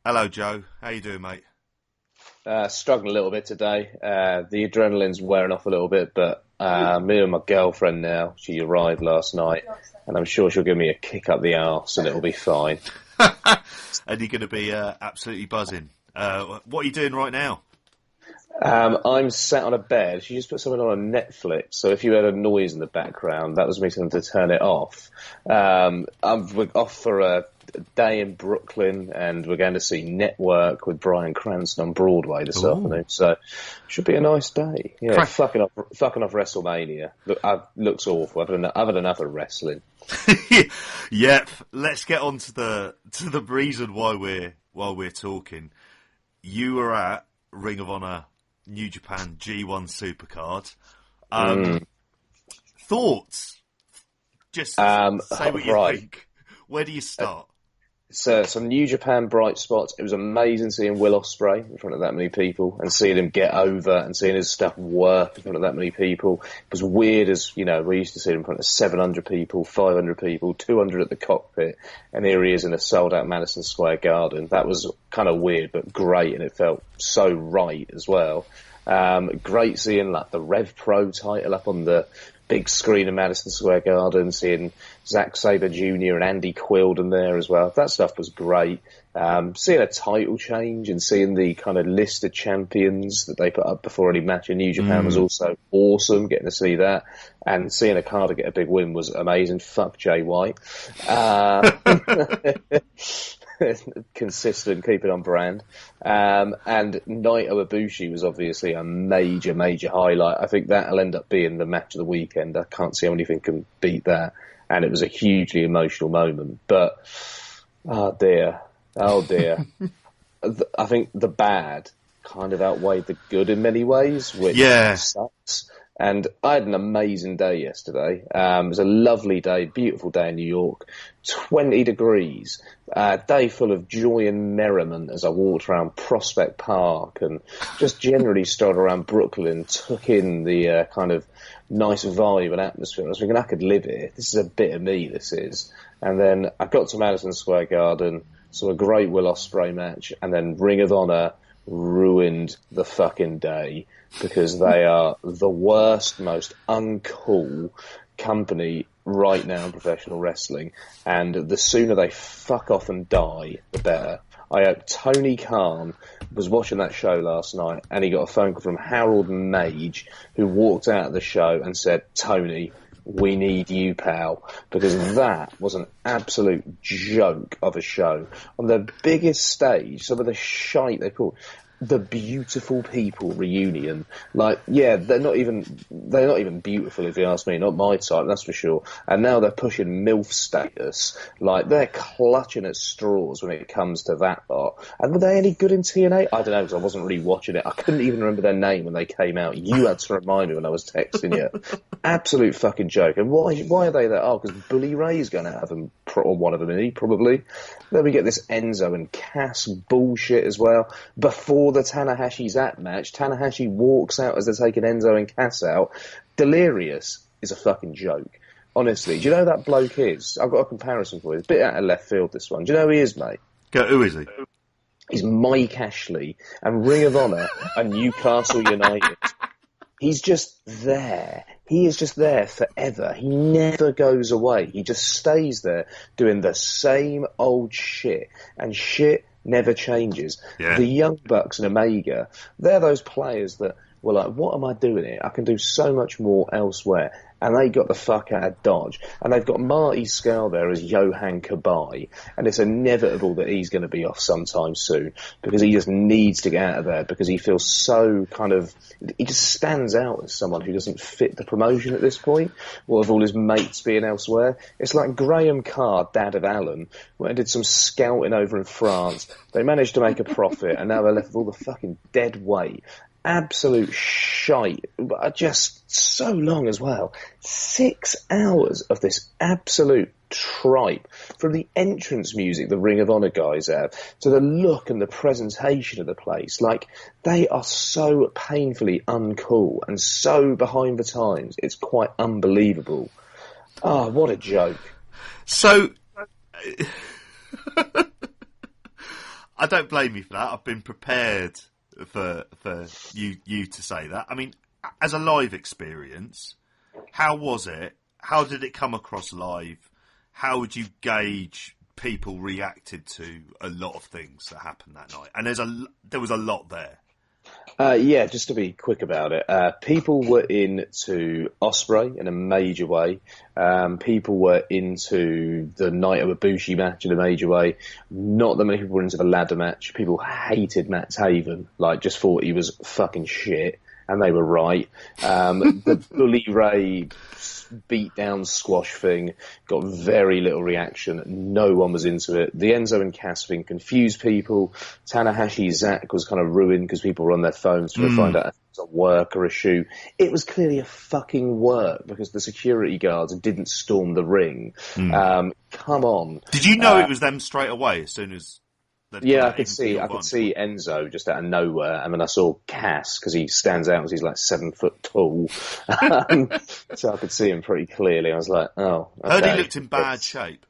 Hello, Joe. How you doing, mate? Struggling a little bit today. The adrenaline's wearing off a little bit, but me and my girlfriend now, she arrived last night, and I'm sure she'll give me a kick up the arse and it'll be fine. And you're going to be absolutely buzzing. What are you doing right now? I'm sat on a bed. She just put something on Netflix, so if you heard a noise in the background, that was me telling her to turn it off. We're off for a day in Brooklyn, and we're going to see Network with Bryan Cranston on Broadway this afternoon. So, should be a nice day. Yeah, fucking off WrestleMania. Looks awful. I've had enough of wrestling. Yep. Let's get on to the reason why we're talking. You were at Ring of Honor New Japan G1 Supercard. Thoughts? Just say what you think. Where do you start? So some New Japan bright spots. It was amazing seeing Will Ospreay in front of that many people and seeing him get over and seeing his stuff work in front of that many people. It was weird as, we used to see him in front of 700 people, 500 people, 200 at the cockpit, and here he is in a sold-out Madison Square Garden. That was kind of weird, but great, and it felt so right as well. Great seeing the Rev Pro title up on the big screen in Madison Square Garden, seeing Zack Sabre Jr. and Andy Quildan there as well. That stuff was great. Seeing a title change and seeing the kind of list of champions that they put up before any match in New Japan was also awesome, getting to see that. And seeing Okada get a big win was amazing. Fuck Jay White. Consistent, keep it on brand. And Naito Ibushi was obviously a major highlight. I think that'll end up being the match of the weekend. I can't see how anything can beat that. And it was a hugely emotional moment. But, oh dear. I think the bad kind of outweighed the good in many ways, which sucks. And I had an amazing day yesterday. It was a lovely day, beautiful day in New York, 20 degrees, a day full of joy and merriment as I walked around Prospect Park and just generally strolled around Brooklyn, took in the kind of nice vibe and atmosphere. I was thinking, I could live here. This is a bit of me, this is. And then I got to Madison Square Garden, saw a great Will Ospreay match, and then Ring of Honor ruined the fucking day because they are the worst, most uncool company right now in professional wrestling, and the sooner they fuck off and die, the better. Tony Khan was watching that show last night, and he got a phone call from Harold Mage, who walked out of the show and said, "Tony, we need you, pal," because that was an absolute joke of a show. On the biggest stage, some of the shite they pulled. The Beautiful People reunion. They're not even beautiful if you ask me, not my type, that's for sure. And now they're pushing MILF status. They're clutching at straws when it comes to that lot. And were they any good in TNA? I don't know, because I wasn't really watching it. I couldn't even remember their name when they came out. You had to remind me when I was texting you. Absolute fucking joke. And why are they there? Oh, because Bully Ray's going to have them, or one of them, isn't he? Probably. Then we get this Enzo and Cass bullshit as well. Before the Tanahashi Zap match, Tanahashi walks out as they're taking Enzo and Cass out. Delirious is a fucking joke. Honestly, do you know who that bloke is? I've got a comparison for you. It's a bit out of left field, this one. Do you know who he is, mate? Who is he? He's Mike Ashley and Ring of Honor and Newcastle United. He's just there. He is just there forever. He never goes away. He just stays there doing the same old shit. And shit never changes. Yeah. The Young Bucks and Omega, they're those players that were like, what am I doing here? I can do so much more elsewhere. And they got the fuck out of Dodge. And they've got Marty Scurll there as Johan Kabai. And it's inevitable that he's going to be off sometime soon because he just needs to get out of there because he feels so he just stands out as someone who doesn't fit the promotion at this point. What with all his mates being elsewhere. It's like Graham Carr, dad of Alan, went and did some scouting over in France. They managed to make a profit and now they're left with all the fucking dead weight. Absolute shite, but just so long as well. 6 hours of this absolute tripe, from the entrance music the Ring of Honor guys have, to the look and the presentation of the place. They are so painfully uncool and so behind the times, it's quite unbelievable. Oh, what a joke. So, I don't blame you for that. I've been prepared for you to say that. I mean, as a live experience, how was it? How did it come across live? How would you gauge people reacted to a lot of things that happened that night? And there was a lot there. Yeah, just to be quick about it, people were into Ospreay in a major way. People were into the Naito Ibushi match in a major way. Not that many people were into the ladder match. People hated Matt Taven, just thought he was fucking shit, and they were right. The Bully Ray beat down squash thing got very little reaction. No one was into it. The Enzo and Cass thing confused people. Tanahashi Zack was kind of ruined because people were on their phones trying to find out if it was a work or a shoe. It was clearly a fucking work because the security guards didn't storm the ring. Come on. Did you know it was them straight away as soon as... Yeah, I could see Enzo just out of nowhere, and then I saw Cass because he stands out because he's like 7 foot tall, so I could see him pretty clearly. I was like, oh, okay. Heard he looked in bad shape.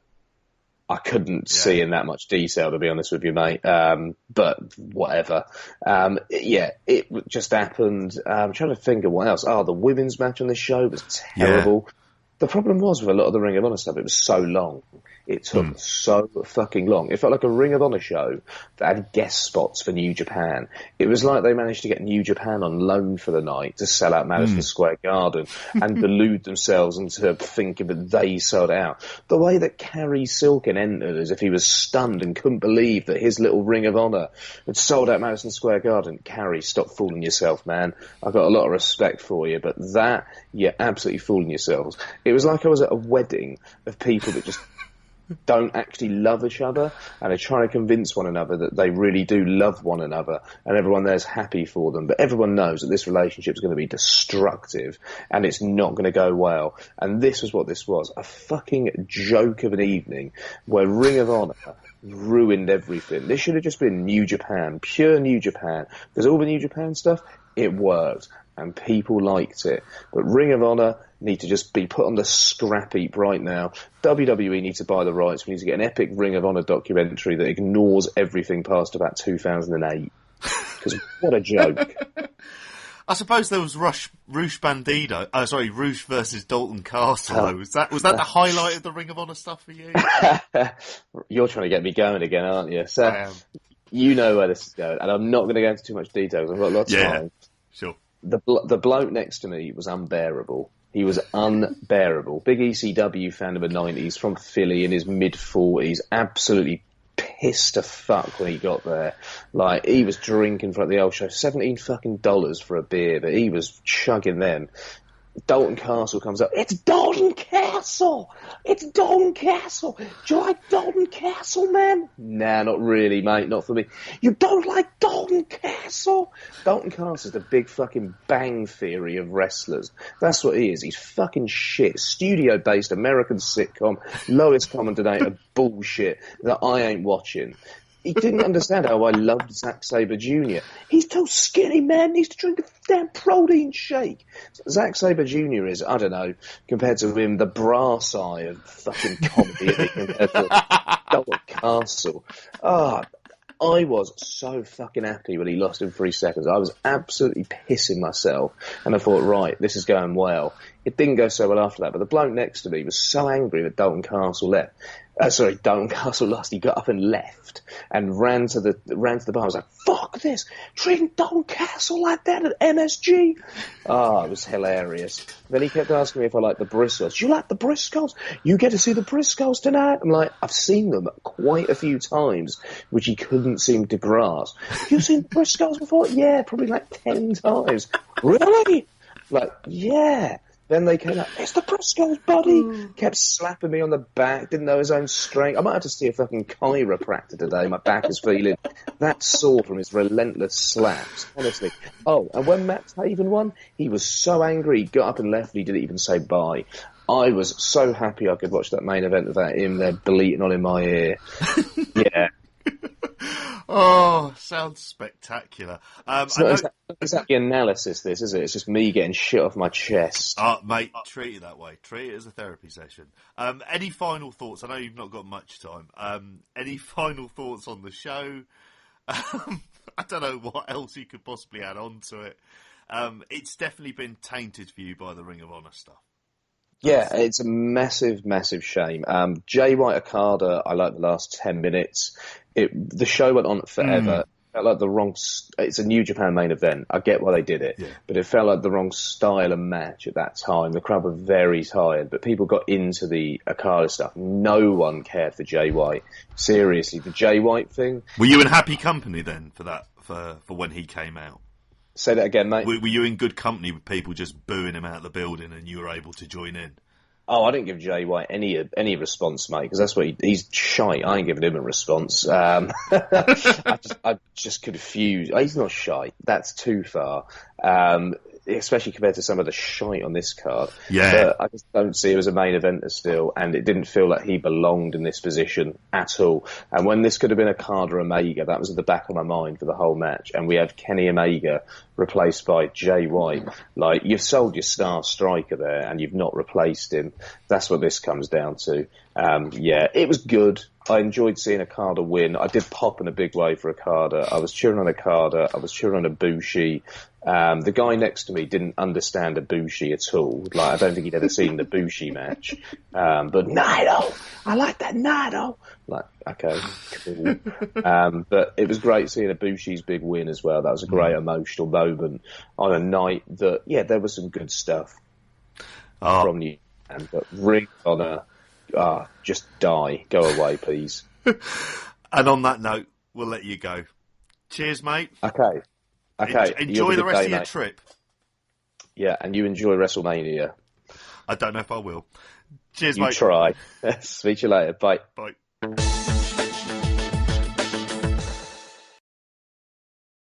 I couldn't see in that much detail, to be honest with you, mate. But whatever. It just happened. I'm trying to think of what else. Oh, the women's match on this show was terrible. Yeah. The problem was with a lot of the Ring of Honor stuff, it was so long. It took so fucking long. It felt like a Ring of Honor show that had guest spots for New Japan. It was like they managed to get New Japan on loan for the night to sell out Madison Square Garden and delude themselves into thinking that they sold out. The way that Kerry Silkin entered as if he was stunned and couldn't believe that his little Ring of Honor had sold out Madison Square Garden. Kerry, stop fooling yourself, man. I've got a lot of respect for you, but that, you're absolutely fooling yourselves. It was like I was at a wedding of people that just don't actually love each other and are trying to convince one another that they really do love one another and everyone there's happy for them. But everyone knows that this relationship is going to be destructive and it's not going to go well. And this was what this was. A fucking joke of an evening where Ring of Honor ruined everything. This should have just been New Japan, pure New Japan. Because all the New Japan stuff, it worked. And people liked it. But Ring of Honor need to just be put on the scrap heap right now. WWE need to buy the rights. We need to get an epic Ring of Honor documentary that ignores everything past about 2008. Because what a joke. I suppose there was Rouge versus Dalton Castle. Was that the highlight of the Ring of Honor stuff for you? You're trying to get me going again, aren't you? So, I am. You know where this is going. And I'm not going to go into too much detail because I've got lots of time. Sure. The bloke next to me was unbearable. He was unbearable. Big ECW fan of the 90s, from Philly, in his mid-40s, absolutely pissed to fuck when he got there. He was drinking for the old show, $17 fucking for a beer, but he was chugging them. Dalton Castle comes up. It's Dalton Castle! It's Dalton Castle! Do you like Dalton Castle, man? Nah, not really, mate. Not for me. You don't like Dalton Castle? Dalton Castle's the big fucking Bang Theory of wrestlers. That's what he is. He's fucking shit. Studio-based American sitcom, lowest common denominator bullshit that I ain't watching. He didn't understand how I loved Zack Sabre Jr. He's too skinny, man. He needs to drink a damn protein shake. Zack Sabre Jr. is, I don't know, compared to him, the brass eye of fucking comedy compared to Dalton Castle. I was so fucking happy when he lost in 3 seconds. I was absolutely pissing myself. And I thought, right, this is going well. It didn't go so well after that, but the bloke next to me was so angry that Dalton Castle left. Dalton Castle lost. He got up and left and ran to the bar. I was like, fuck this. Treating Dalton Castle like that at MSG. It was hilarious. Then he kept asking me if I liked the Briscoes. You like the Briscoes? You get to see the Briscoes tonight? I'm like, I've seen them quite a few times, which he couldn't seem to grasp. You've seen the Briscoes before? Yeah, probably like 10 times. Really? Yeah. Then they came out, it's the Briscoes, buddy. Kept slapping me on the back, didn't know his own strength. I might have to see a fucking chiropractor today. My back is feeling that sore from his relentless slaps, honestly. Oh, and when Matt Taven won, he was so angry, he got up and left, and he didn't even say bye. I was so happy I could watch that main event without him there bleating on in my ear. Yeah. Oh, sounds spectacular. It's not exactly analysis, this, is it? It's just me getting shit off my chest. Mate, treat it that way. Treat it as a therapy session. Any final thoughts? I know you've not got much time. Any final thoughts on the show? I don't know what else you could possibly add on to it. It's definitely been tainted for you by the Ring of Honor stuff. Yeah, it's a massive, massive shame. Jay White Okada, I like the last 10 minutes. The show went on forever. It felt like the wrong. It's a New Japan main event. I get why they did it, but it felt like the wrong style of match at that time. The crowd were very tired, but people got into the Okada stuff. No one cared for Jay White. Seriously, the Jay White thing. Were you in happy company then for that? For when he came out? Say that again, mate. Were you in good company with people just booing him out of the building, and you were able to join in? Oh, I didn't give Jay White any response, mate, because that's what he's shy. I ain't giving him a response. I just confused. He's not shy. That's too far. Especially compared to some of the shite on this card. Yeah. But I just don't see him as a main eventer still, and it didn't feel like he belonged in this position at all. And when this could have been a Okada Omega, that was at the back of my mind for the whole match, and we have Kenny Omega replaced by Jay White. Like, you've sold your star striker there, and you've not replaced him. That's what this comes down to. Yeah, it was good. I enjoyed seeing Okada win. I did pop in a big way for Okada. I was cheering on Okada. I was cheering on Ibushi. The guy next to me didn't understand Ibushi at all. Like, I don't think he'd ever seen the Ibushi match. But Naito! I like that Naito! Like, okay, cool. But it was great seeing Ibushi's big win as well. That was a great emotional moment on a night that, yeah, there was some good stuff from you. But Ring of Honor, just die. Go away, please. And on that note, we'll let you go. Cheers, mate. Okay. Enjoy the rest of your trip. Yeah, and you enjoy WrestleMania. I don't know if I will. Cheers, mate. You try. Speak to you later. Bye. Bye.